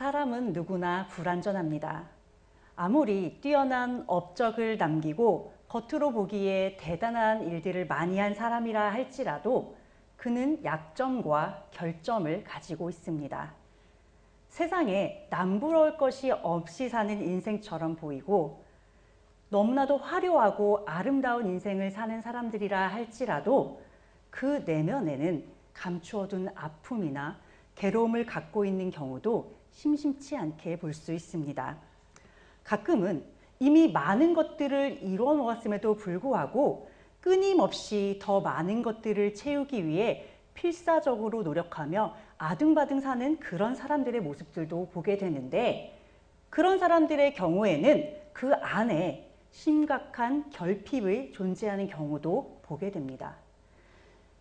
사람은 누구나 불완전합니다. 아무리 뛰어난 업적을 남기고 겉으로 보기에 대단한 일들을 많이 한 사람이라 할지라도 그는 약점과 결점을 가지고 있습니다. 세상에 남부러울 것이 없이 사는 인생처럼 보이고 너무나도 화려하고 아름다운 인생을 사는 사람들이라 할지라도 그 내면에는 감추어둔 아픔이나 괴로움을 갖고 있는 경우도 심심치 않게 볼 수 있습니다. 가끔은 이미 많은 것들을 이루어 놓았음에도 불구하고 끊임없이 더 많은 것들을 채우기 위해 필사적으로 노력하며 아등바등 사는 그런 사람들의 모습들도 보게 되는데, 그런 사람들의 경우에는 그 안에 심각한 결핍이 존재하는 경우도 보게 됩니다.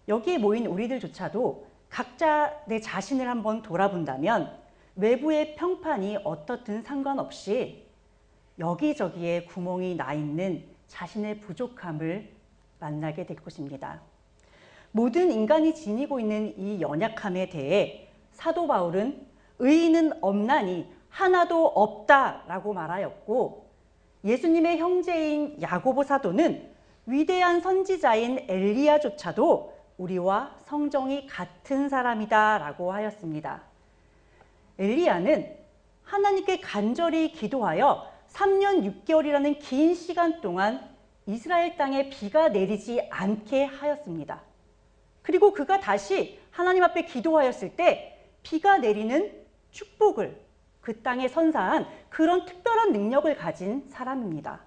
여기에 모인 우리들조차도 각자 내 자신을 한번 돌아본다면 외부의 평판이 어떻든 상관없이 여기저기에 구멍이 나 있는 자신의 부족함을 만나게 될 것입니다. 모든 인간이 지니고 있는 이 연약함에 대해 사도 바울은 의인은 없나니 하나도 없다라고 말하였고, 예수님의 형제인 야고보 사도는 위대한 선지자인 엘리야조차도 우리와 성정이 같은 사람이다 라고 하였습니다. 엘리야는 하나님께 간절히 기도하여 3년 6개월이라는 긴 시간 동안 이스라엘 땅에 비가 내리지 않게 하였습니다. 그리고 그가 다시 하나님 앞에 기도하였을 때 비가 내리는 축복을 그 땅에 선사한 그런 특별한 능력을 가진 사람입니다.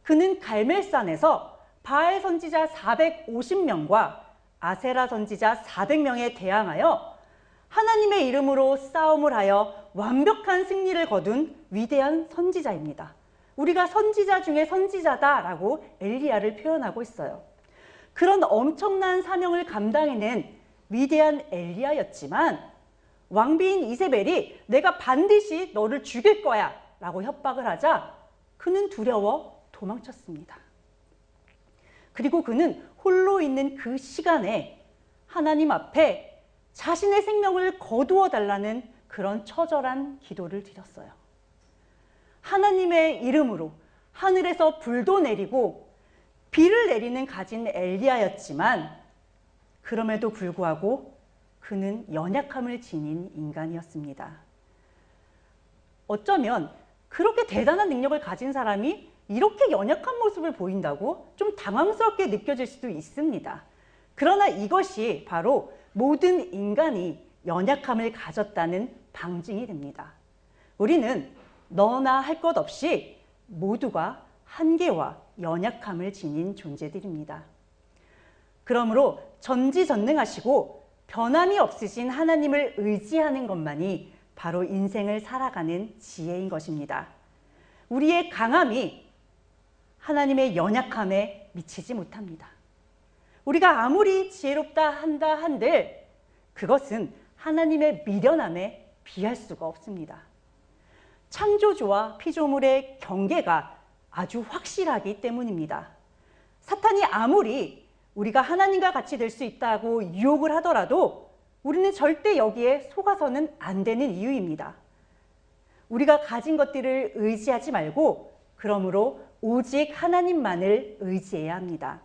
그는 갈멜산에서 바알 선지자 450명과 아세라 선지자 400명에 대항하여 하나님의 이름으로 싸움을 하여 완벽한 승리를 거둔 위대한 선지자입니다. 우리가 선지자 중에 선지자다라고 엘리야를 표현하고 있어요. 그런 엄청난 사명을 감당해낸 위대한 엘리야였지만 왕비인 이세벨이 내가 반드시 너를 죽일 거야 라고 협박을 하자 그는 두려워 도망쳤습니다. 그리고 그는 홀로 있는 그 시간에 하나님 앞에 자신의 생명을 거두어 달라는 그런 처절한 기도를 드렸어요. 하나님의 이름으로 하늘에서 불도 내리고 비를 내리는 가진 엘리야였지만 그럼에도 불구하고 그는 연약함을 지닌 인간이었습니다. 어쩌면 그렇게 대단한 능력을 가진 사람이 이렇게 연약한 모습을 보인다고 좀 당황스럽게 느껴질 수도 있습니다. 그러나 이것이 바로 모든 인간이 연약함을 가졌다는 방증이 됩니다. 우리는 너나 할 것 없이 모두가 한계와 연약함을 지닌 존재들입니다. 그러므로 전지전능하시고 변함이 없으신 하나님을 의지하는 것만이 바로 인생을 살아가는 지혜인 것입니다. 우리의 강함이 하나님의 연약함에 미치지 못합니다. 우리가 아무리 지혜롭다 한다 한들 그것은 하나님의 미련함에 비할 수가 없습니다. 창조주와 피조물의 경계가 아주 확실하기 때문입니다. 사탄이 아무리 우리가 하나님과 같이 될 수 있다고 유혹을 하더라도 우리는 절대 여기에 속아서는 안 되는 이유입니다. 우리가 가진 것들을 의지하지 말고 그러므로 오직 하나님만을 의지해야 합니다.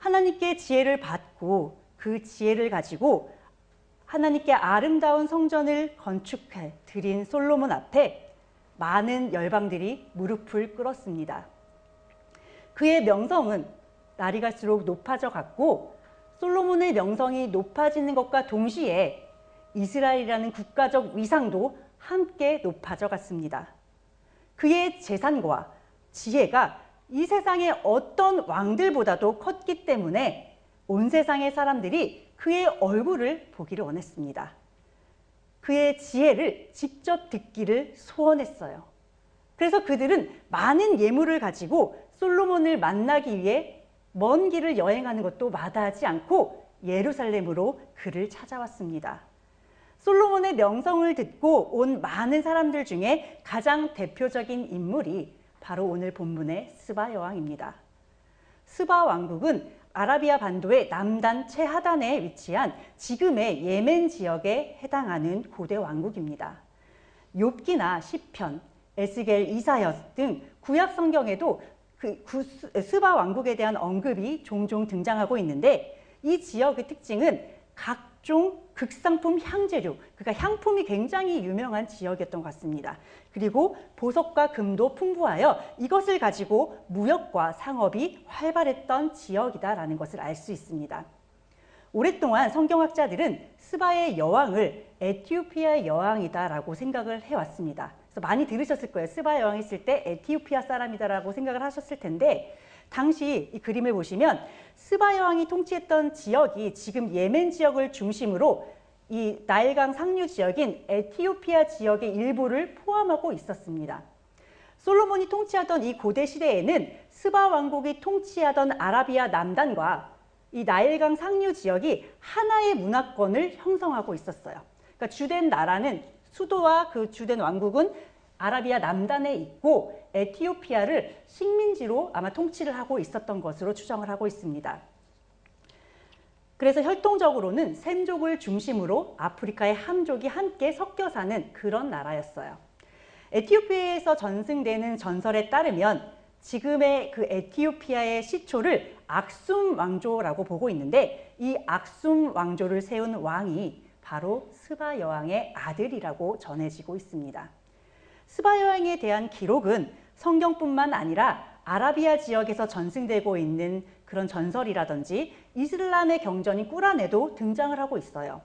하나님께 지혜를 받고 그 지혜를 가지고 하나님께 아름다운 성전을 건축해 드린 솔로몬 앞에 많은 열방들이 무릎을 꿇었습니다. 그의 명성은 날이 갈수록 높아져 갔고 솔로몬의 명성이 높아지는 것과 동시에 이스라엘이라는 국가적 위상도 함께 높아져 갔습니다. 그의 재산과 지혜가 이 세상의 어떤 왕들보다도 컸기 때문에 온 세상의 사람들이 그의 얼굴을 보기를 원했습니다. 그의 지혜를 직접 듣기를 소원했어요. 그래서 그들은 많은 예물을 가지고 솔로몬을 만나기 위해 먼 길을 여행하는 것도 마다하지 않고 예루살렘으로 그를 찾아왔습니다. 솔로몬의 명성을 듣고 온 많은 사람들 중에 가장 대표적인 인물이 바로 오늘 본문의 스바 여왕입니다. 스바 왕국은 아라비아 반도의 남단 최하단에 위치한 지금의 예멘 지역에 해당하는 고대 왕국입니다. 욥기나 시편, 에스겔, 이사야 등 구약 성경에도 스바 왕국에 대한 언급이 종종 등장하고 있는데, 이 지역의 특징은 각종 극상품 향재료, 그러니까 향품이 굉장히 유명한 지역이었던 것 같습니다. 그리고 보석과 금도 풍부하여 이것을 가지고 무역과 상업이 활발했던 지역이다라는 것을 알 수 있습니다. 오랫동안 성경학자들은 스바의 여왕을 에티오피아의 여왕이다라고 생각을 해왔습니다. 그래서 많이 들으셨을 거예요. 스바 여왕이 있을 때 에티오피아 사람이다라고 생각을 하셨을 텐데, 당시 이 그림을 보시면 스바 여왕이 통치했던 지역이 지금 예멘 지역을 중심으로 이 나일강 상류 지역인 에티오피아 지역의 일부를 포함하고 있었습니다. 솔로몬이 통치하던 이 고대 시대에는 스바 왕국이 통치하던 아라비아 남단과 이 나일강 상류 지역이 하나의 문화권을 형성하고 있었어요. 그러니까 주된 나라는, 수도와 그 주된 왕국은 아라비아 남단에 있고, 에티오피아를 식민지로 아마 통치를 하고 있었던 것으로 추정을 하고 있습니다. 그래서 혈통적으로는 셈족을 중심으로 아프리카의 함족이 함께 섞여 사는 그런 나라였어요. 에티오피아에서 전승되는 전설에 따르면 지금의 그 에티오피아의 시초를 악숨 왕조라고 보고 있는데, 이 악숨 왕조를 세운 왕이 바로 스바 여왕의 아들이라고 전해지고 있습니다. 스바 여왕에 대한 기록은 성경뿐만 아니라 아라비아 지역에서 전승되고 있는 그런 전설이라든지 이슬람의 경전인 꾸란에도 등장을 하고 있어요.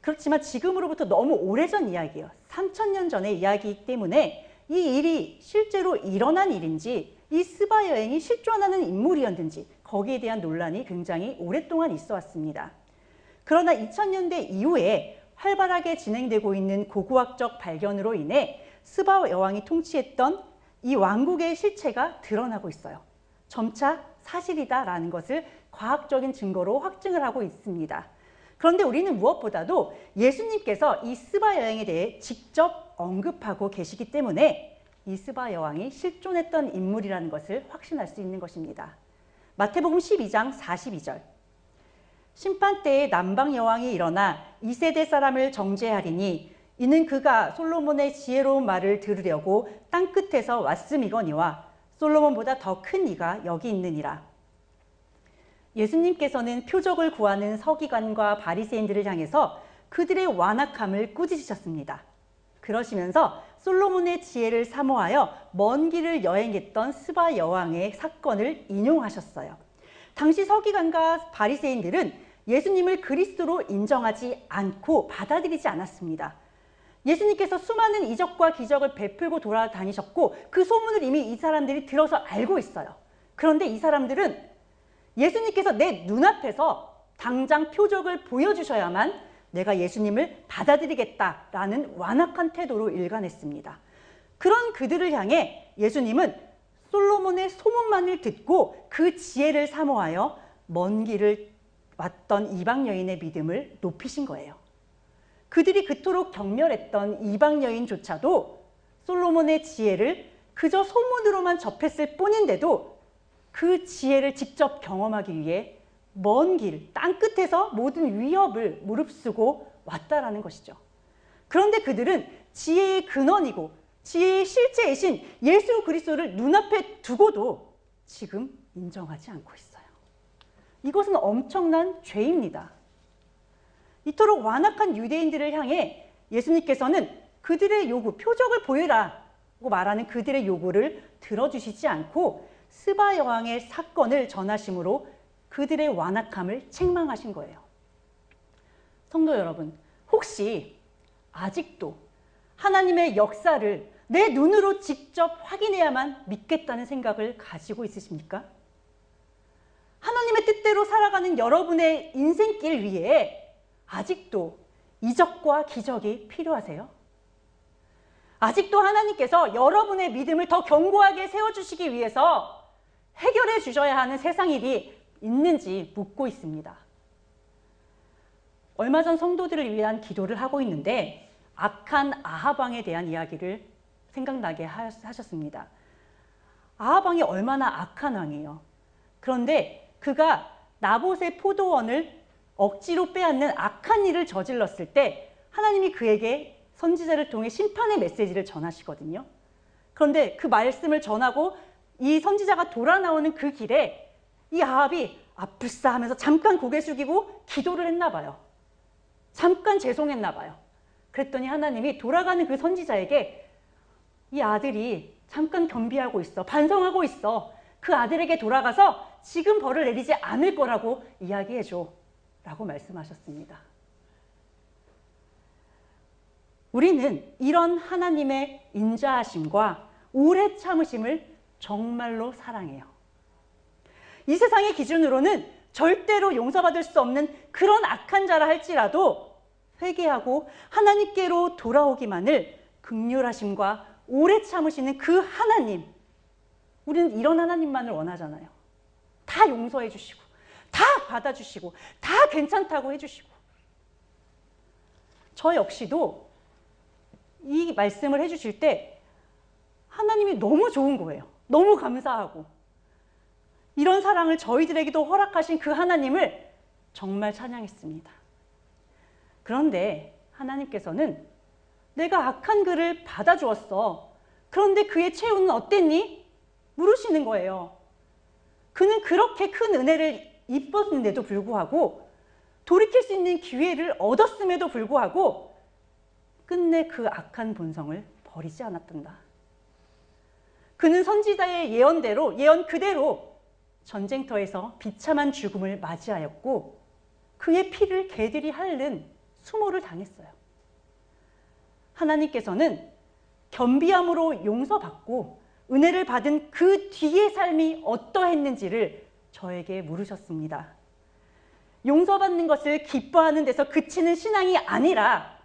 그렇지만 지금으로부터 너무 오래전 이야기예요. 3000년 전의 이야기이기 때문에 이 일이 실제로 일어난 일인지, 이 스바 여왕이 실존하는 인물이었는지 거기에 대한 논란이 굉장히 오랫동안 있어 왔습니다. 그러나 2000년대 이후에 활발하게 진행되고 있는 고고학적 발견으로 인해 스바 여왕이 통치했던 이 왕국의 실체가 드러나고 있어요. 점차 사실이다라는 것을 과학적인 증거로 확증을 하고 있습니다. 그런데 우리는 무엇보다도 예수님께서 이 스바 여왕에 대해 직접 언급하고 계시기 때문에 이 스바 여왕이 실존했던 인물이라는 것을 확신할 수 있는 것입니다. 마태복음 12장 42절. 심판 때에 남방 여왕이 일어나 2세대 사람을 정죄하리니 이는 그가 솔로몬의 지혜로운 말을 들으려고 땅끝에서 왔음이거니와 솔로몬보다 더 큰 이가 여기 있느니라. 예수님께서는 표적을 구하는 서기관과 바리새인들을 향해서 그들의 완악함을 꾸짖으셨습니다. 그러시면서 솔로몬의 지혜를 사모하여 먼 길을 여행했던 스바 여왕의 사건을 인용하셨어요. 당시 서기관과 바리새인들은 예수님을 그리스도로 인정하지 않고 받아들이지 않았습니다. 예수님께서 수많은 이적과 기적을 베풀고 돌아다니셨고 그 소문을 이미 이 사람들이 들어서 알고 있어요. 그런데 이 사람들은 예수님께서 내 눈앞에서 당장 표적을 보여주셔야만 내가 예수님을 받아들이겠다라는 완악한 태도로 일관했습니다. 그런 그들을 향해 예수님은 솔로몬의 소문만을 듣고 그 지혜를 사모하여 먼 길을 왔던 이방 여인의 믿음을 높이신 거예요. 그들이 그토록 경멸했던 이방 여인조차도 솔로몬의 지혜를 그저 소문으로만 접했을 뿐인데도 그 지혜를 직접 경험하기 위해 먼 길, 땅끝에서 모든 위협을 무릅쓰고 왔다라는 것이죠. 그런데 그들은 지혜의 근원이고 지혜의 실체이신 예수 그리스도를 눈앞에 두고도 지금 인정하지 않고 있어요. 이것은 엄청난 죄입니다. 이토록 완악한 유대인들을 향해 예수님께서는 그들의 요구, 표적을 보여라고 말하는 그들의 요구를 들어주시지 않고 스바 여왕의 사건을 전하심으로 그들의 완악함을 책망하신 거예요. 성도 여러분, 혹시 아직도 하나님의 역사를 내 눈으로 직접 확인해야만 믿겠다는 생각을 가지고 있으십니까? 하나님의 뜻대로 살아가는 여러분의 인생길 위에 아직도 이적과 기적이 필요하세요? 아직도 하나님께서 여러분의 믿음을 더 견고하게 세워주시기 위해서 해결해 주셔야 하는 세상 일이 있는지 묻고 있습니다. 얼마 전 성도들을 위한 기도를 하고 있는데 악한 아합 왕에 대한 이야기를 생각나게 하셨습니다. 아합 왕이 얼마나 악한 왕이에요. 그런데 그가 나봇의 포도원을 억지로 빼앗는 악한 일을 저질렀을 때 하나님이 그에게 선지자를 통해 심판의 메시지를 전하시거든요. 그런데 그 말씀을 전하고 이 선지자가 돌아 나오는 그 길에 이 아합이 아플싸 하면서 잠깐 고개 숙이고 기도를 했나 봐요. 잠깐 죄송했나 봐요. 그랬더니 하나님이 돌아가는 그 선지자에게 이 아들이 잠깐 겸비하고 있어. 반성하고 있어. 그 아들에게 돌아가서 지금 벌을 내리지 않을 거라고 이야기해줘. 라고 말씀하셨습니다. 우리는 이런 하나님의 인자하심과 오래 참으심을 정말로 사랑해요. 이 세상의 기준으로는 절대로 용서받을 수 없는 그런 악한 자라 할지라도 회개하고 하나님께로 돌아오기만을 긍휼하심과 오래 참으시는 그 하나님, 우리는 이런 하나님만을 원하잖아요. 다 용서해 주시고 다 받아주시고 다 괜찮다고 해주시고. 저 역시도 이 말씀을 해주실 때 하나님이 너무 좋은 거예요. 너무 감사하고 이런 사랑을 저희들에게도 허락하신 그 하나님을 정말 찬양했습니다. 그런데 하나님께서는 내가 악한 그를 받아주었어. 그런데 그의 최후는 어땠니? 물으시는 거예요. 그는 그렇게 큰 은혜를 입었는데도 불구하고 돌이킬 수 있는 기회를 얻었음에도 불구하고 끝내 그 악한 본성을 버리지 않았단다. 그는 선지자의 예언 그대로 전쟁터에서 비참한 죽음을 맞이하였고 그의 피를 개들이 핥는 수모를 당했어요. 하나님께서는 겸비함으로 용서받고 은혜를 받은 그 뒤의 삶이 어떠했는지를 저에게 물으셨습니다. 용서받는 것을 기뻐하는 데서 그치는 신앙이 아니라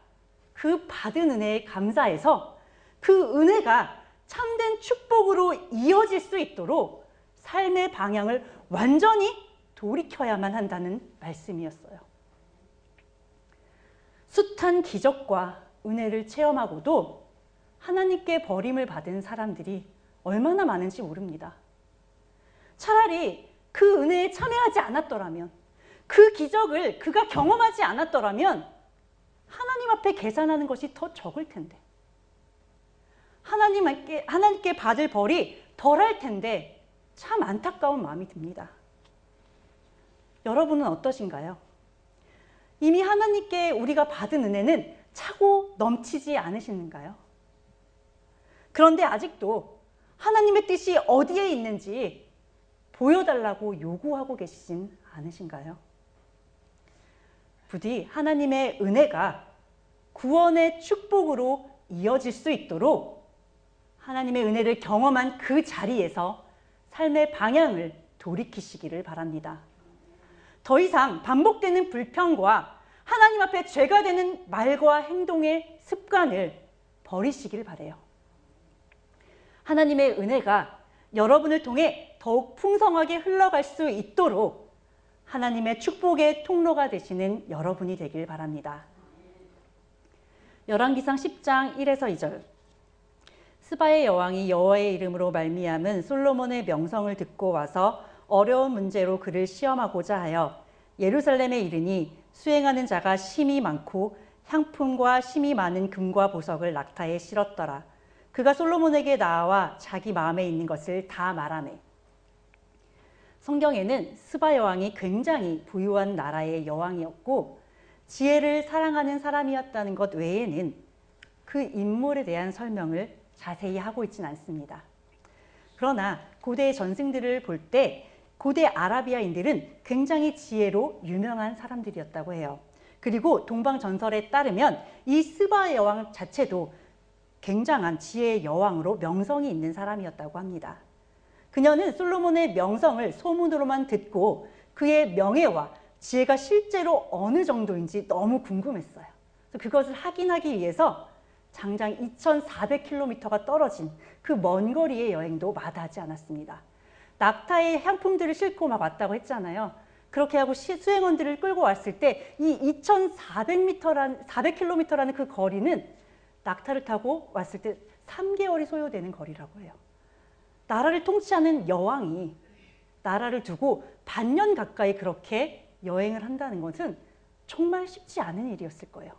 그 받은 은혜에 감사해서 그 은혜가 참된 축복으로 이어질 수 있도록 삶의 방향을 완전히 돌이켜야만 한다는 말씀이었어요. 숱한 기적과 은혜를 체험하고도 하나님께 버림을 받은 사람들이 얼마나 많은지 모릅니다. 차라리 그 은혜에 참여하지 않았더라면, 그 기적을 그가 경험하지 않았더라면 하나님 앞에 계산하는 것이 더 적을 텐데, 하나님께 받을 벌이 덜할 텐데 참 안타까운 마음이 듭니다. 여러분은 어떠신가요? 이미 하나님께 우리가 받은 은혜는 차고 넘치지 않으시는가요? 그런데 아직도 하나님의 뜻이 어디에 있는지 보여달라고 요구하고 계시진 않으신가요? 부디 하나님의 은혜가 구원의 축복으로 이어질 수 있도록 하나님의 은혜를 경험한 그 자리에서 삶의 방향을 돌이키시기를 바랍니다. 더 이상 반복되는 불평과 하나님 앞에 죄가 되는 말과 행동의 습관을 버리시기를 바라요. 하나님의 은혜가 여러분을 통해 더욱 풍성하게 흘러갈 수 있도록 하나님의 축복의 통로가 되시는 여러분이 되길 바랍니다. 열왕기상 10장 1에서 2절. 스바의 여왕이 여호와의 이름으로 말미암은 솔로몬의 명성을 듣고 와서 어려운 문제로 그를 시험하고자 하여 예루살렘에 이르니 수행하는 자가 심히 많고 향품과 심히 많은 금과 보석을 낙타에 실었더라. 그가 솔로몬에게 나와 자기 마음에 있는 것을 다 말하네. 성경에는 스바 여왕이 굉장히 부유한 나라의 여왕이었고 지혜를 사랑하는 사람이었다는 것 외에는 그 인물에 대한 설명을 자세히 하고 있지는 않습니다. 그러나 고대의 전승들을 볼 때 고대 아라비아인들은 굉장히 지혜로 유명한 사람들이었다고 해요. 그리고 동방 전설에 따르면 이 스바 여왕 자체도 굉장한 지혜의 여왕으로 명성이 있는 사람이었다고 합니다. 그녀는 솔로몬의 명성을 소문으로만 듣고 그의 명예와 지혜가 실제로 어느 정도인지 너무 궁금했어요. 그래서 그것을 확인하기 위해서 장장 2,400km가 떨어진 그 먼 거리의 여행도 마다하지 않았습니다. 낙타에 향품들을 싣고 막 왔다고 했잖아요. 그렇게 하고 수행원들을 끌고 왔을 때 이 2,400km라는 그 거리는 낙타를 타고 왔을 때 3개월이 소요되는 거리라고 해요. 나라를 통치하는 여왕이 나라를 두고 반년 가까이 그렇게 여행을 한다는 것은 정말 쉽지 않은 일이었을 거예요.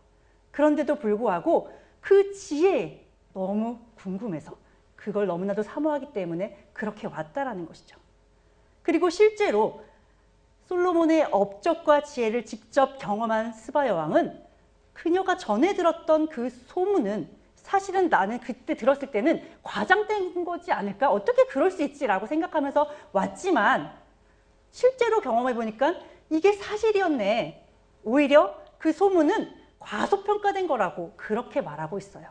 그런데도 불구하고 그 지혜에 너무 궁금해서 그걸 너무나도 사모하기 때문에 그렇게 왔다라는 것이죠. 그리고 실제로 솔로몬의 업적과 지혜를 직접 경험한 스바 여왕은 그녀가 전에 들었던 그 소문은 사실은 나는 그때 들었을 때는 과장된 거지 않을까? 어떻게 그럴 수 있지라고 생각하면서 왔지만 실제로 경험해 보니까 이게 사실이었네. 오히려 그 소문은 과소평가된 거라고 그렇게 말하고 있어요.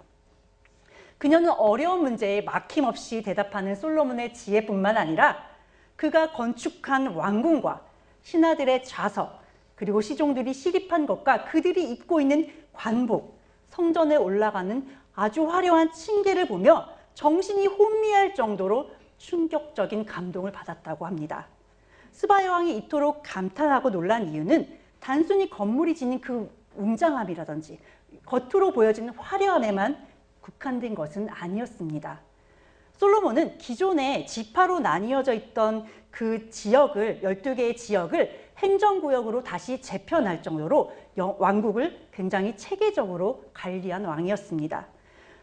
그녀는 어려운 문제에 막힘없이 대답하는 솔로몬의 지혜뿐만 아니라 그가 건축한 왕궁과 신하들의 좌석, 그리고 시종들이 시립한 것과 그들이 입고 있는 관복, 성전에 올라가는 아주 화려한 층계를 보며 정신이 혼미할 정도로 충격적인 감동을 받았다고 합니다. 스바 여왕이 이토록 감탄하고 놀란 이유는 단순히 건물이 지닌 그 웅장함이라든지 겉으로 보여지는 화려함에만 국한된 것은 아니었습니다. 솔로몬은 기존에 지파로 나뉘어져 있던 그 지역을, 12개의 지역을 행정구역으로 다시 재편할 정도로 왕국을 굉장히 체계적으로 관리한 왕이었습니다.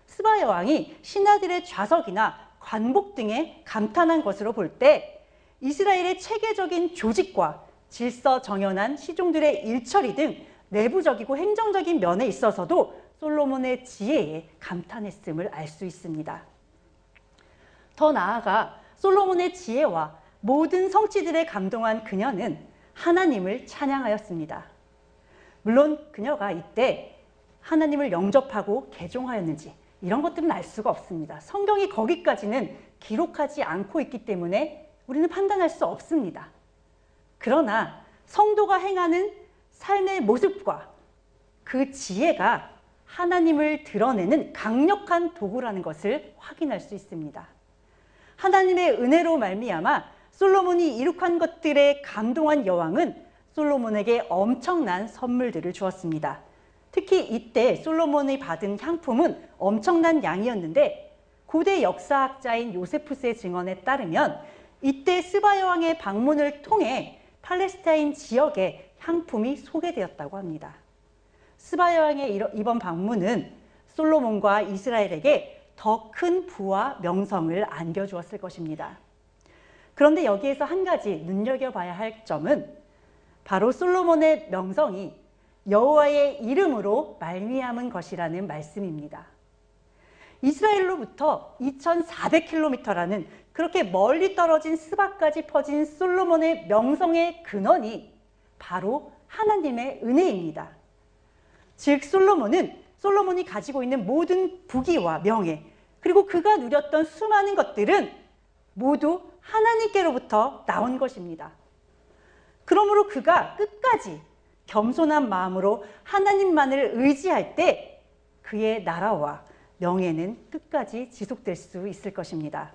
스바 여왕이 신하들의 좌석이나 관복 등에 감탄한 것으로 볼 때 이스라엘의 체계적인 조직과 질서 정연한 시종들의 일처리 등 내부적이고 행정적인 면에 있어서도 솔로몬의 지혜에 감탄했음을 알 수 있습니다. 더 나아가 솔로몬의 지혜와 모든 성취들에 감동한 그녀는 하나님을 찬양하였습니다. 물론 그녀가 이때 하나님을 영접하고 개종하였는지 이런 것들은 알 수가 없습니다. 성경이 거기까지는 기록하지 않고 있기 때문에 우리는 판단할 수 없습니다. 그러나 성도가 행하는 삶의 모습과 그 지혜가 하나님을 드러내는 강력한 도구라는 것을 확인할 수 있습니다. 하나님의 은혜로 말미암아 솔로몬이 이룩한 것들에 감동한 여왕은 솔로몬에게 엄청난 선물들을 주었습니다. 특히 이때 솔로몬이 받은 향품은 엄청난 양이었는데 고대 역사학자인 요세푸스의 증언에 따르면 이때 스바 여왕의 방문을 통해 팔레스타인 지역에 향품이 소개되었다고 합니다. 스바 여왕의 이번 방문은 솔로몬과 이스라엘에게 더 큰 부와 명성을 안겨주었을 것입니다. 그런데 여기에서 한 가지 눈여겨봐야 할 점은 바로 솔로몬의 명성이 여호와의 이름으로 말미암은 것이라는 말씀입니다. 이스라엘로부터 2400km라는 그렇게 멀리 떨어진 스바까지 퍼진 솔로몬의 명성의 근원이 바로 하나님의 은혜입니다. 즉 솔로몬이 가지고 있는 모든 부귀와 명예, 그리고 그가 누렸던 수많은 것들은 모두 하나님께로부터 나온 것입니다. 그러므로 그가 끝까지 겸손한 마음으로 하나님만을 의지할 때 그의 나라와 명예는 끝까지 지속될 수 있을 것입니다.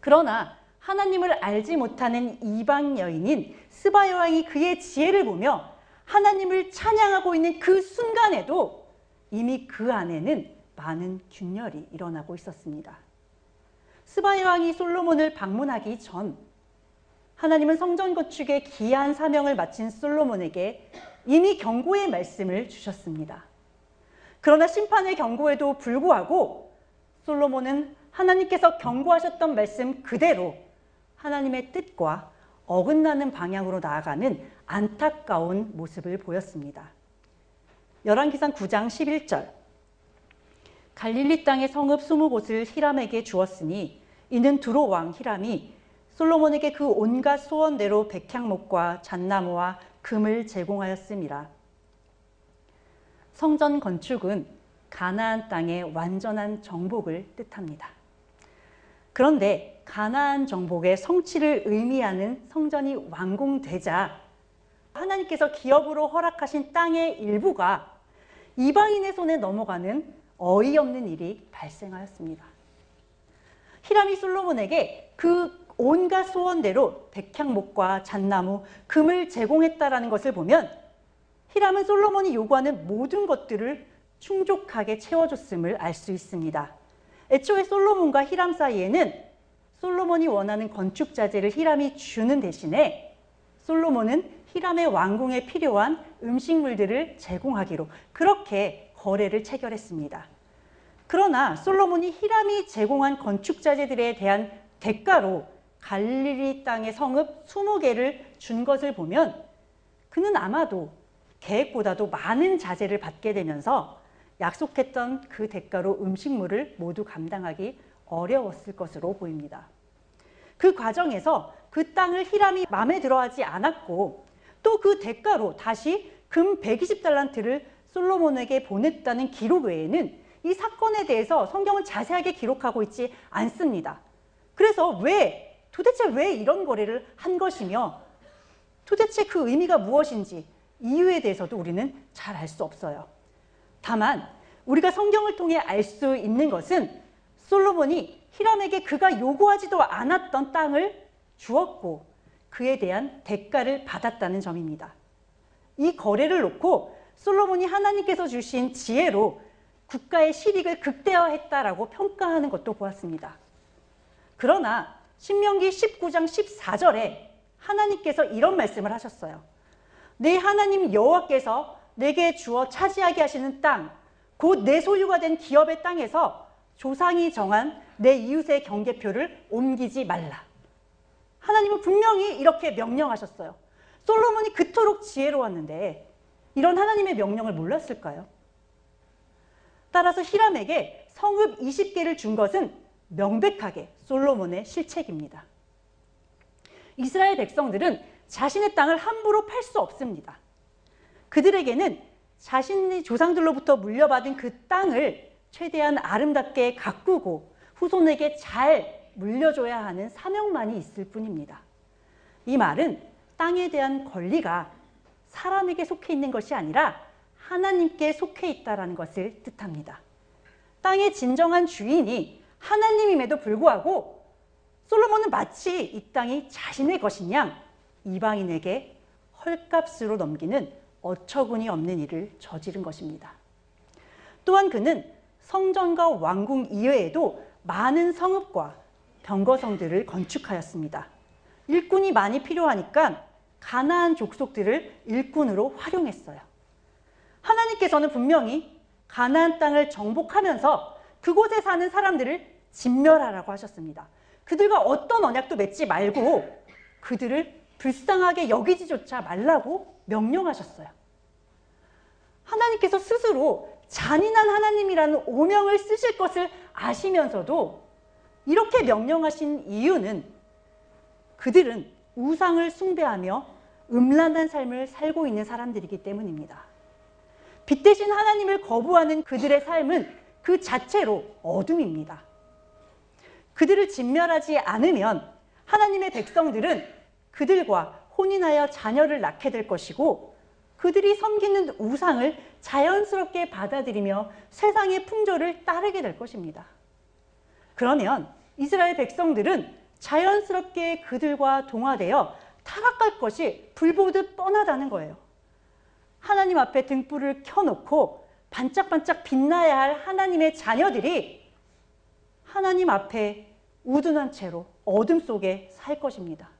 그러나 하나님을 알지 못하는 이방 여인인 스바 여왕이 그의 지혜를 보며 하나님을 찬양하고 있는 그 순간에도 이미 그 안에는 많은 균열이 일어나고 있었습니다. 스바 여왕이 솔로몬을 방문하기 전 하나님은 성전 건축의 기이한 사명을 마친 솔로몬에게 이미 경고의 말씀을 주셨습니다. 그러나 심판의 경고에도 불구하고 솔로몬은 하나님께서 경고하셨던 말씀 그대로 하나님의 뜻과 어긋나는 방향으로 나아가는 안타까운 모습을 보였습니다. 열왕기상 9장 11절 갈릴리 땅의 성읍 20곳을 히람에게 주었으니 이는 두로 왕 히람이 솔로몬에게 그 온갖 소원대로 백향목과 잣나무와 금을 제공하였음이라. 성전 건축은 가나안 땅의 완전한 정복을 뜻합니다. 그런데 가나안 정복의 성취를 의미하는 성전이 완공되자 하나님께서 기업으로 허락하신 땅의 일부가 이방인의 손에 넘어가는 어이없는 일이 발생하였습니다. 히람이 솔로몬에게 그 온갖 소원대로 백향목과 잣나무, 금을 제공했다라는 것을 보면 히람은 솔로몬이 요구하는 모든 것들을 충족하게 채워줬음을 알 수 있습니다. 애초에 솔로몬과 히람 사이에는 솔로몬이 원하는 건축 자재를 히람이 주는 대신에 솔로몬은 히람의 왕궁에 필요한 음식물들을 제공하기로 그렇게 거래를 체결했습니다. 그러나 솔로몬이 히람이 제공한 건축 자재들에 대한 대가로 갈릴리 땅의 성읍 20개를 준 것을 보면 그는 아마도 계획보다도 많은 자재를 받게 되면서 약속했던 그 대가로 음식물을 모두 감당하기 어려웠을 것으로 보입니다. 그 과정에서 그 땅을 히람이 마음에 들어하지 않았고 또 그 대가로 다시 금 120달란트를 솔로몬에게 보냈다는 기록 외에는 이 사건에 대해서 성경은 자세하게 기록하고 있지 않습니다. 그래서 도대체 왜 이런 거래를 한 것이며 도대체 그 의미가 무엇인지 이유에 대해서도 우리는 잘 알 수 없어요. 다만 우리가 성경을 통해 알 수 있는 것은 솔로몬이 히람에게 그가 요구하지도 않았던 땅을 주었고 그에 대한 대가를 받았다는 점입니다. 이 거래를 놓고 솔로몬이 하나님께서 주신 지혜로 국가의 실익을 극대화했다라고 평가하는 것도 보았습니다. 그러나 신명기 19장 14절에 하나님께서 이런 말씀을 하셨어요. 내 하나님 여호와께서 내게 주어 차지하게 하시는 땅, 곧 내 소유가 된 기업의 땅에서 조상이 정한 내 이웃의 경계표를 옮기지 말라. 하나님은 분명히 이렇게 명령하셨어요. 솔로몬이 그토록 지혜로웠는데 이런 하나님의 명령을 몰랐을까요? 따라서 히람에게 성읍 20개를 준 것은 명백하게 솔로몬의 실책입니다. 이스라엘 백성들은 자신의 땅을 함부로 팔 수 없습니다. 그들에게는 자신의 조상들로부터 물려받은 그 땅을 최대한 아름답게 가꾸고 후손에게 잘 물려줘야 하는 사명만이 있을 뿐입니다. 이 말은 땅에 대한 권리가 사람에게 속해 있는 것이 아니라 하나님께 속해 있다는 것을 뜻합니다. 땅의 진정한 주인이 하나님임에도 불구하고 솔로몬은 마치 이 땅이 자신의 것인 양 이방인에게 헐값으로 넘기는 어처구니 없는 일을 저지른 것입니다. 또한 그는 성전과 왕궁 이외에도 많은 성읍과 병거성들을 건축하였습니다. 일꾼이 많이 필요하니까 가나안 족속들을 일꾼으로 활용했어요. 하나님께서는 분명히 가나안 땅을 정복하면서 그곳에 사는 사람들을 진멸하라고 하셨습니다. 그들과 어떤 언약도 맺지 말고 그들을 불쌍하게 여기지조차 말라고 명령하셨어요. 하나님께서 스스로 잔인한 하나님이라는 오명을 쓰실 것을 아시면서도 이렇게 명령하신 이유는 그들은 우상을 숭배하며 음란한 삶을 살고 있는 사람들이기 때문입니다. 빛 대신 하나님을 거부하는 그들의 삶은 그 자체로 어둠입니다. 그들을 진멸하지 않으면 하나님의 백성들은 그들과 혼인하여 자녀를 낳게 될 것이고 그들이 섬기는 우상을 자연스럽게 받아들이며 세상의 풍조를 따르게 될 것입니다. 그러면 이스라엘 백성들은 자연스럽게 그들과 동화되어 타락할 것이 불보듯 뻔하다는 거예요. 하나님 앞에 등불을 켜놓고 반짝반짝 빛나야 할 하나님의 자녀들이 하나님 앞에 우둔한 채로 어둠 속에 살 것입니다.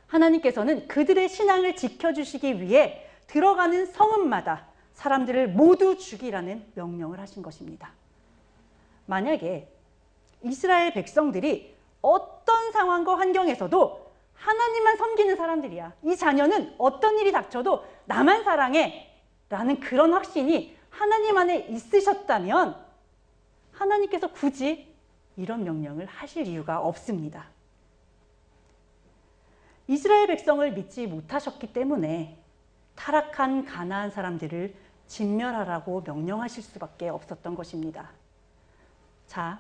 하나님께서는 그들의 신앙을 지켜주시기 위해 들어가는 성읍마다 사람들을 모두 죽이라는 명령을 하신 것입니다. 만약에 이스라엘 백성들이 어떤 상황과 환경에서도 하나님만 섬기는 사람들이야. 이 자녀는 어떤 일이 닥쳐도 나만 사랑해 라는 그런 확신이 하나님 안에 있으셨다면 하나님께서 굳이 이런 명령을 하실 이유가 없습니다. 이스라엘 백성을 믿지 못하셨기 때문에 타락한 가나안 사람들을 진멸하라고 명령하실 수밖에 없었던 것입니다. 자,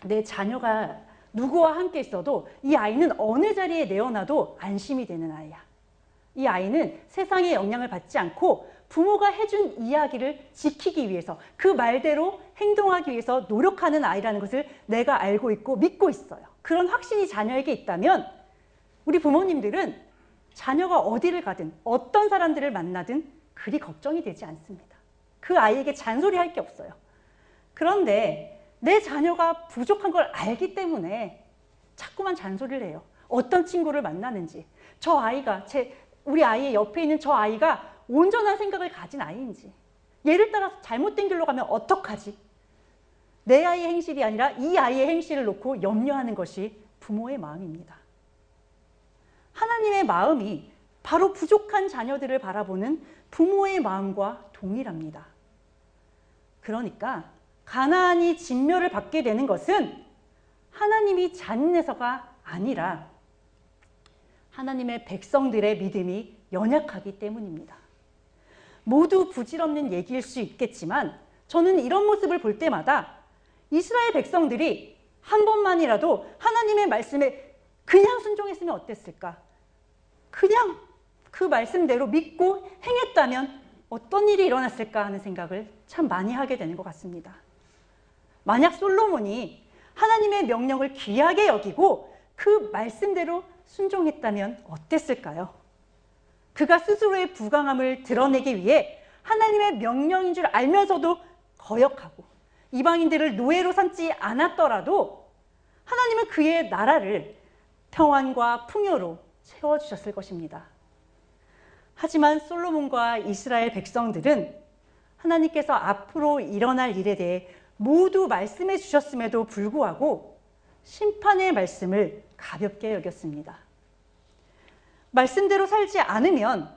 내 자녀가 누구와 함께 있어도 이 아이는 어느 자리에 내어놔도 안심이 되는 아이야. 이 아이는 세상의 영향을 받지 않고 부모가 해준 이야기를 지키기 위해서 그 말대로 행동하기 위해서 노력하는 아이라는 것을 내가 알고 있고 믿고 있어요. 그런 확신이 자녀에게 있다면 우리 부모님들은 자녀가 어디를 가든 어떤 사람들을 만나든 그리 걱정이 되지 않습니다. 그 아이에게 잔소리할 게 없어요. 그런데 내 자녀가 부족한 걸 알기 때문에 자꾸만 잔소리를 해요. 어떤 친구를 만나는지, 저 아이가, 우리 아이의 옆에 있는 저 아이가 온전한 생각을 가진 아이인지, 예를 따라서 잘못된 길로 가면 어떡하지? 내 아이의 행실이 아니라 이 아이의 행실을 놓고 염려하는 것이 부모의 마음입니다. 하나님의 마음이 바로 부족한 자녀들을 바라보는 부모의 마음과 동일합니다. 그러니까 가나안이 진멸을 받게 되는 것은 하나님이 잔인해서가 아니라 하나님의 백성들의 믿음이 연약하기 때문입니다. 모두 부질없는 얘기일 수 있겠지만 저는 이런 모습을 볼 때마다 이스라엘 백성들이 한 번만이라도 하나님의 말씀에 그냥 순종했으면 어땠을까? 그냥 그 말씀대로 믿고 행했다면 어떤 일이 일어났을까 하는 생각을 참 많이 하게 되는 것 같습니다. 만약 솔로몬이 하나님의 명령을 귀하게 여기고 그 말씀대로 순종했다면 어땠을까요? 그가 스스로의 부강함을 드러내기 위해 하나님의 명령인 줄 알면서도 거역하고 이방인들을 노예로 삼지 않았더라도 하나님은 그의 나라를 평안과 풍요로 채워주셨을 것입니다. 하지만 솔로몬과 이스라엘 백성들은 하나님께서 앞으로 일어날 일에 대해 모두 말씀해 주셨음에도 불구하고 심판의 말씀을 가볍게 여겼습니다. 말씀대로 살지 않으면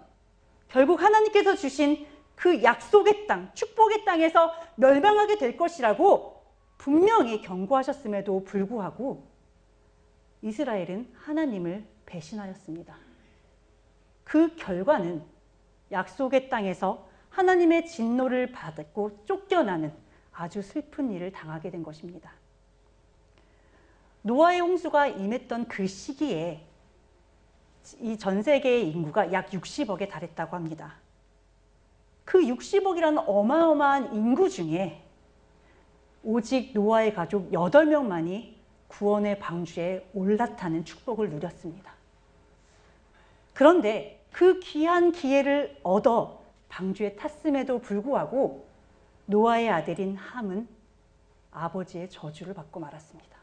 결국 하나님께서 주신 그 약속의 땅, 축복의 땅에서 멸망하게 될 것이라고 분명히 경고하셨음에도 불구하고 이스라엘은 하나님을 배신하였습니다. 그 결과는 약속의 땅에서 하나님의 진노를 받고 쫓겨나는 아주 슬픈 일을 당하게 된 것입니다. 노아의 홍수가 임했던 그 시기에 이 전 세계의 인구가 약 60억에 달했다고 합니다. 그 60억이라는 어마어마한 인구 중에 오직 노아의 가족 8명만이 구원의 방주에 올라타는 축복을 누렸습니다. 그런데 그 귀한 기회를 얻어 방주에 탔음에도 불구하고 노아의 아들인 함은 아버지의 저주를 받고 말았습니다.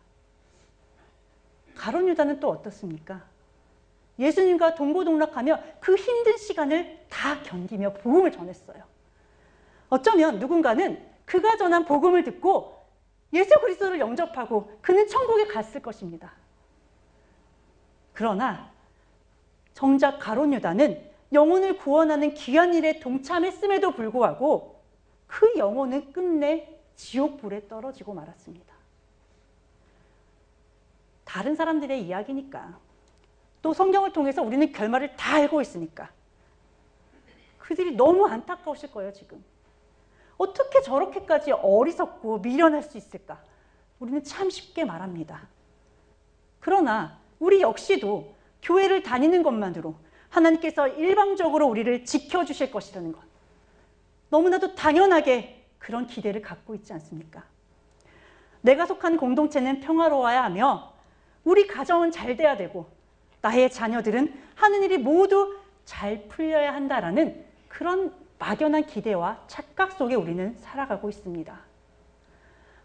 가룟 유다는 또 어떻습니까? 예수님과 동고동락하며 그 힘든 시간을 다 견디며 복음을 전했어요. 어쩌면 누군가는 그가 전한 복음을 듣고 예수 그리스도를 영접하고 그는 천국에 갔을 것입니다. 그러나 정작 가룟 유다는 영혼을 구원하는 귀한 일에 동참했음에도 불구하고 그 영혼은 끝내 지옥불에 떨어지고 말았습니다. 다른 사람들의 이야기니까, 또 성경을 통해서 우리는 결말을 다 알고 있으니까 그들이 너무 안타까우실 거예요. 지금 어떻게 저렇게까지 어리석고 미련할 수 있을까? 우리는 참 쉽게 말합니다. 그러나 우리 역시도 교회를 다니는 것만으로 하나님께서 일방적으로 우리를 지켜주실 것이라는 것, 너무나도 당연하게 그런 기대를 갖고 있지 않습니까? 내가 속한 공동체는 평화로워야 하며 우리 가정은 잘 돼야 되고 나의 자녀들은 하는 일이 모두 잘 풀려야 한다라는 그런 막연한 기대와 착각 속에 우리는 살아가고 있습니다.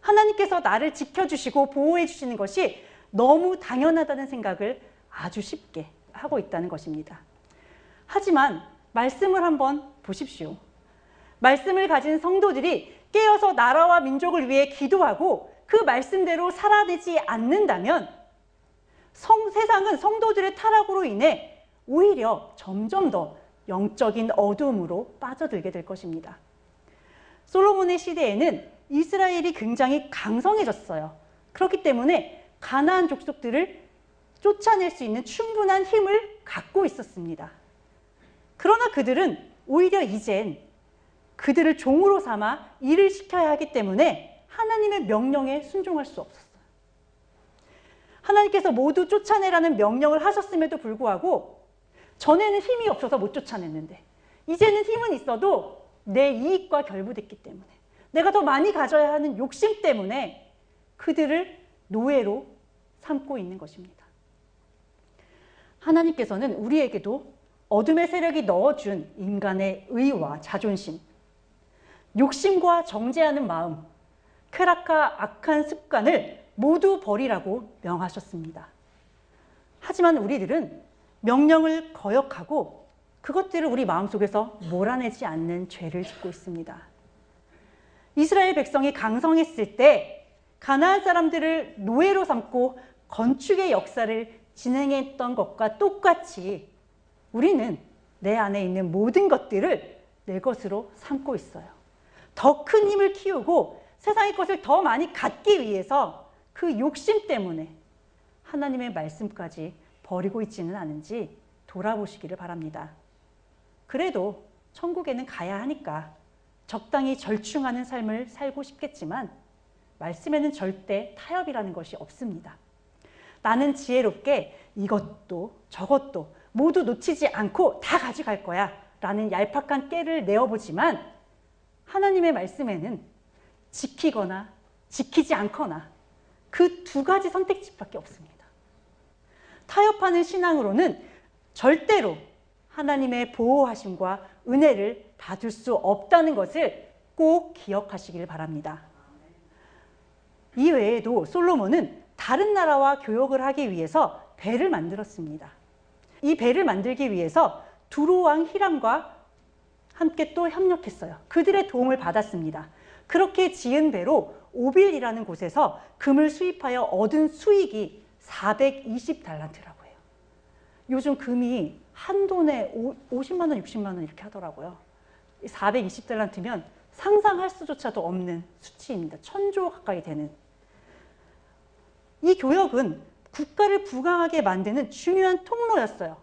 하나님께서 나를 지켜주시고 보호해 주시는 것이 너무 당연하다는 생각을 아주 쉽게 하고 있다는 것입니다. 하지만 말씀을 한번 보십시오. 말씀을 가진 성도들이 깨어서 나라와 민족을 위해 기도하고 그 말씀대로 살아내지 않는다면 세상은 성도들의 타락으로 인해 오히려 점점 더 영적인 어두움으로 빠져들게 될 것입니다. 솔로몬의 시대에는 이스라엘이 굉장히 강성해졌어요. 그렇기 때문에 가나안 족속들을 쫓아낼 수 있는 충분한 힘을 갖고 있었습니다. 그러나 그들은 오히려 이젠 그들을 종으로 삼아 일을 시켜야 하기 때문에 하나님의 명령에 순종할 수 없었어요. 하나님께서 모두 쫓아내라는 명령을 하셨음에도 불구하고 전에는 힘이 없어서 못 쫓아냈는데 이제는 힘은 있어도 내 이익과 결부됐기 때문에, 내가 더 많이 가져야 하는 욕심 때문에 그들을 노예로 삼고 있는 것입니다. 하나님께서는 우리에게도 어둠의 세력이 넣어준 인간의 의와 자존심, 욕심과 정죄하는 마음, 쾌락과 악한 습관을 모두 버리라고 명하셨습니다. 하지만 우리들은 명령을 거역하고 그것들을 우리 마음속에서 몰아내지 않는 죄를 짓고 있습니다. 이스라엘 백성이 강성했을 때 가나안 사람들을 노예로 삼고 건축의 역사를 진행했던 것과 똑같이 우리는 내 안에 있는 모든 것들을 내 것으로 삼고 있어요. 더 큰 힘을 키우고 세상의 것을 더 많이 갖기 위해서 그 욕심 때문에 하나님의 말씀까지 버리고 있지는 않은지 돌아보시기를 바랍니다. 그래도 천국에는 가야 하니까 적당히 절충하는 삶을 살고 싶겠지만 말씀에는 절대 타협이라는 것이 없습니다. 나는 지혜롭게 이것도 저것도 모두 놓치지 않고 다 가져갈 거야 라는 얄팍한 깨를 내어보지만 하나님의 말씀에는 지키거나 지키지 않거나 그 두 가지 선택지밖에 없습니다. 타협하는 신앙으로는 절대로 하나님의 보호하심과 은혜를 받을 수 없다는 것을 꼭 기억하시길 바랍니다. 이 외에도 솔로몬은 다른 나라와 교역을 하기 위해서 배를 만들었습니다. 이 배를 만들기 위해서 두로 왕 히람과 함께 또 협력했어요. 그들의 도움을 받았습니다. 그렇게 지은 배로 오빌이라는 곳에서 금을 수입하여 얻은 수익이 420달란트라고 해요. 요즘 금이 한 돈에 50만 원, 60만 원 이렇게 하더라고요. 420달란트면 상상할 수조차도 없는 수치입니다. 1000조 가까이 되는. 이 교역은 국가를 부강하게 만드는 중요한 통로였어요.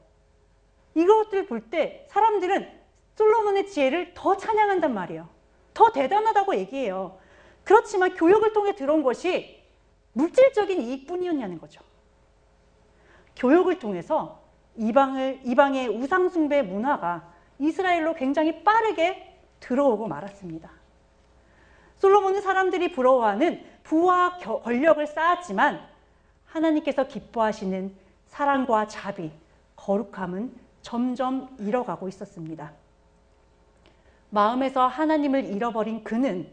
이것들을 볼 때 사람들은 솔로몬의 지혜를 더 찬양한단 말이에요. 더 대단하다고 얘기해요. 그렇지만 교역을 통해 들어온 것이 물질적인 이익뿐이었냐는 거죠. 교역을 통해서 이방의 우상숭배 문화가 이스라엘로 굉장히 빠르게 들어오고 말았습니다. 솔로몬은 사람들이 부러워하는 부와 권력을 쌓았지만 하나님께서 기뻐하시는 사랑과 자비, 거룩함은 점점 잃어가고 있었습니다. 마음에서 하나님을 잃어버린 그는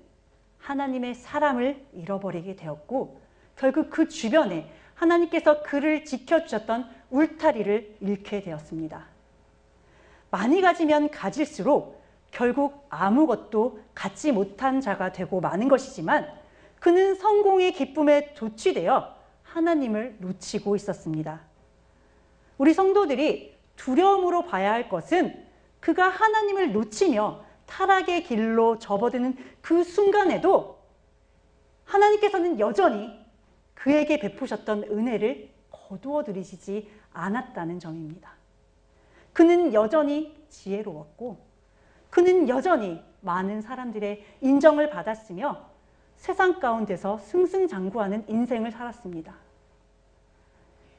하나님의 사람을 잃어버리게 되었고 결국 그 주변에 하나님께서 그를 지켜주셨던 울타리를 잃게 되었습니다. 많이 가지면 가질수록 결국 아무것도 갖지 못한 자가 되고 마는 것이지만 그는 성공의 기쁨에 도취되어 하나님을 놓치고 있었습니다. 우리 성도들이 두려움으로 봐야 할 것은 그가 하나님을 놓치며 타락의 길로 접어드는 그 순간에도 하나님께서는 여전히 그에게 베푸셨던 은혜를 거두어 들이시지 않았다는 점입니다. 그는 여전히 지혜로웠고 그는 여전히 많은 사람들의 인정을 받았으며 세상 가운데서 승승장구하는 인생을 살았습니다.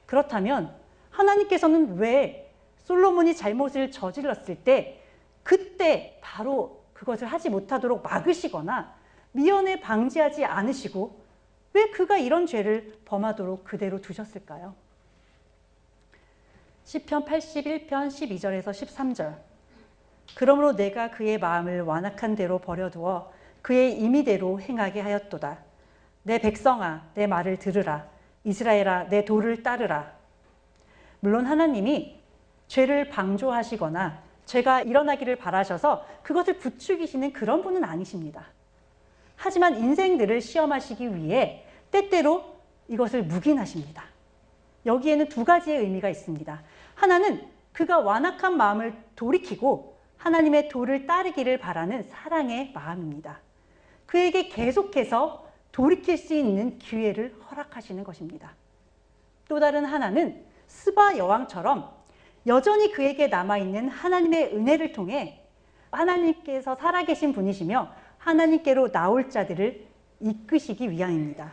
그렇다면 하나님께서는 왜 솔로몬이 잘못을 저질렀을 때 그때 바로 그것을 하지 못하도록 막으시거나 미연에 방지하지 않으시고 왜 그가 이런 죄를 범하도록 그대로 두셨을까요? 시편 81편 12절에서 13절. 그러므로 내가 그의 마음을 완악한 대로 버려두어 그의 임의대로 행하게 하였도다. 내 백성아, 내 말을 들으라. 이스라엘아, 내 도를 따르라. 물론 하나님이 죄를 방조하시거나 죄가 일어나기를 바라셔서 그것을 부추기시는 그런 분은 아니십니다. 하지만 인생들을 시험하시기 위해 때때로 이것을 묵인하십니다. 여기에는 두 가지의 의미가 있습니다. 하나는 그가 완악한 마음을 돌이키고 하나님의 도를 따르기를 바라는 사랑의 마음입니다. 그에게 계속해서 돌이킬 수 있는 기회를 허락하시는 것입니다. 또 다른 하나는 스바 여왕처럼 여전히 그에게 남아있는 하나님의 은혜를 통해 하나님께서 살아계신 분이시며 하나님께로 나올 자들을 이끄시기 위함입니다.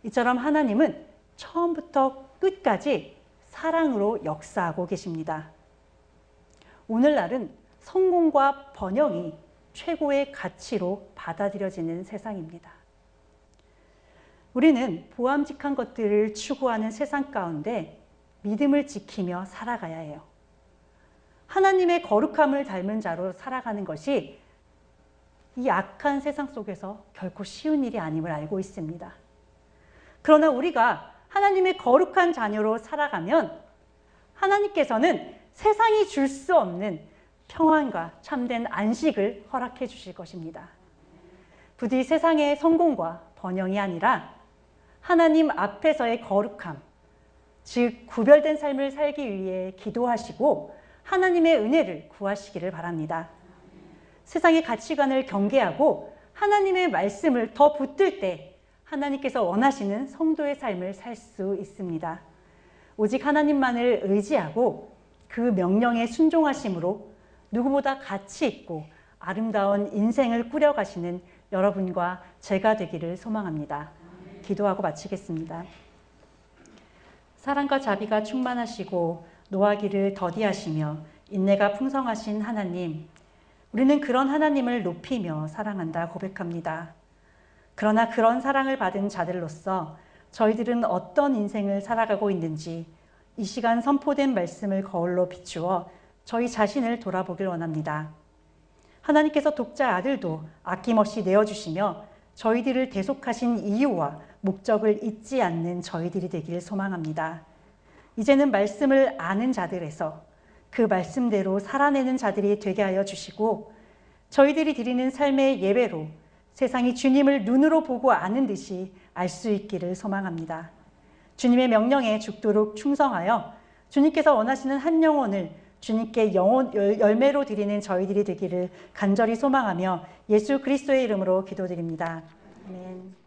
이처럼 하나님은 처음부터 끝까지 사랑으로 역사하고 계십니다. 오늘날은 성공과 번영이 최고의 가치로 받아들여지는 세상입니다. 우리는 보암직한 것들을 추구하는 세상 가운데 믿음을 지키며 살아가야 해요. 하나님의 거룩함을 닮은 자로 살아가는 것이 이 악한 세상 속에서 결코 쉬운 일이 아님을 알고 있습니다. 그러나 우리가 하나님의 거룩한 자녀로 살아가면 하나님께서는 세상이 줄 수 없는 평안과 참된 안식을 허락해 주실 것입니다. 부디 세상의 성공과 번영이 아니라 하나님 앞에서의 거룩함, 즉 구별된 삶을 살기 위해 기도하시고 하나님의 은혜를 구하시기를 바랍니다. 세상의 가치관을 경계하고 하나님의 말씀을 더 붙들 때 하나님께서 원하시는 성도의 삶을 살 수 있습니다. 오직 하나님만을 의지하고 그 명령에 순종하심으로 누구보다 가치 있고 아름다운 인생을 꾸려가시는 여러분과 제가 되기를 소망합니다. 기도하고 마치겠습니다. 사랑과 자비가 충만하시고 노하기를 더디하시며 인내가 풍성하신 하나님, 우리는 그런 하나님을 높이며 사랑한다 고백합니다. 그러나 그런 사랑을 받은 자들로서 저희들은 어떤 인생을 살아가고 있는지 이 시간 선포된 말씀을 거울로 비추어 저희 자신을 돌아보길 원합니다. 하나님께서 독자 아들도 아낌없이 내어주시며 저희들을 대속하신 이유와 목적을 잊지 않는 저희들이 되길 소망합니다. 이제는 말씀을 아는 자들에서 그 말씀대로 살아내는 자들이 되게 하여 주시고 저희들이 드리는 삶의 예배로 세상이 주님을 눈으로 보고 아는 듯이 알 수 있기를 소망합니다. 주님의 명령에 죽도록 충성하여 주님께서 원하시는 한 영혼을 주님께 열매로 드리는 저희들이 되기를 간절히 소망하며 예수 그리스도의 이름으로 기도드립니다. 아멘.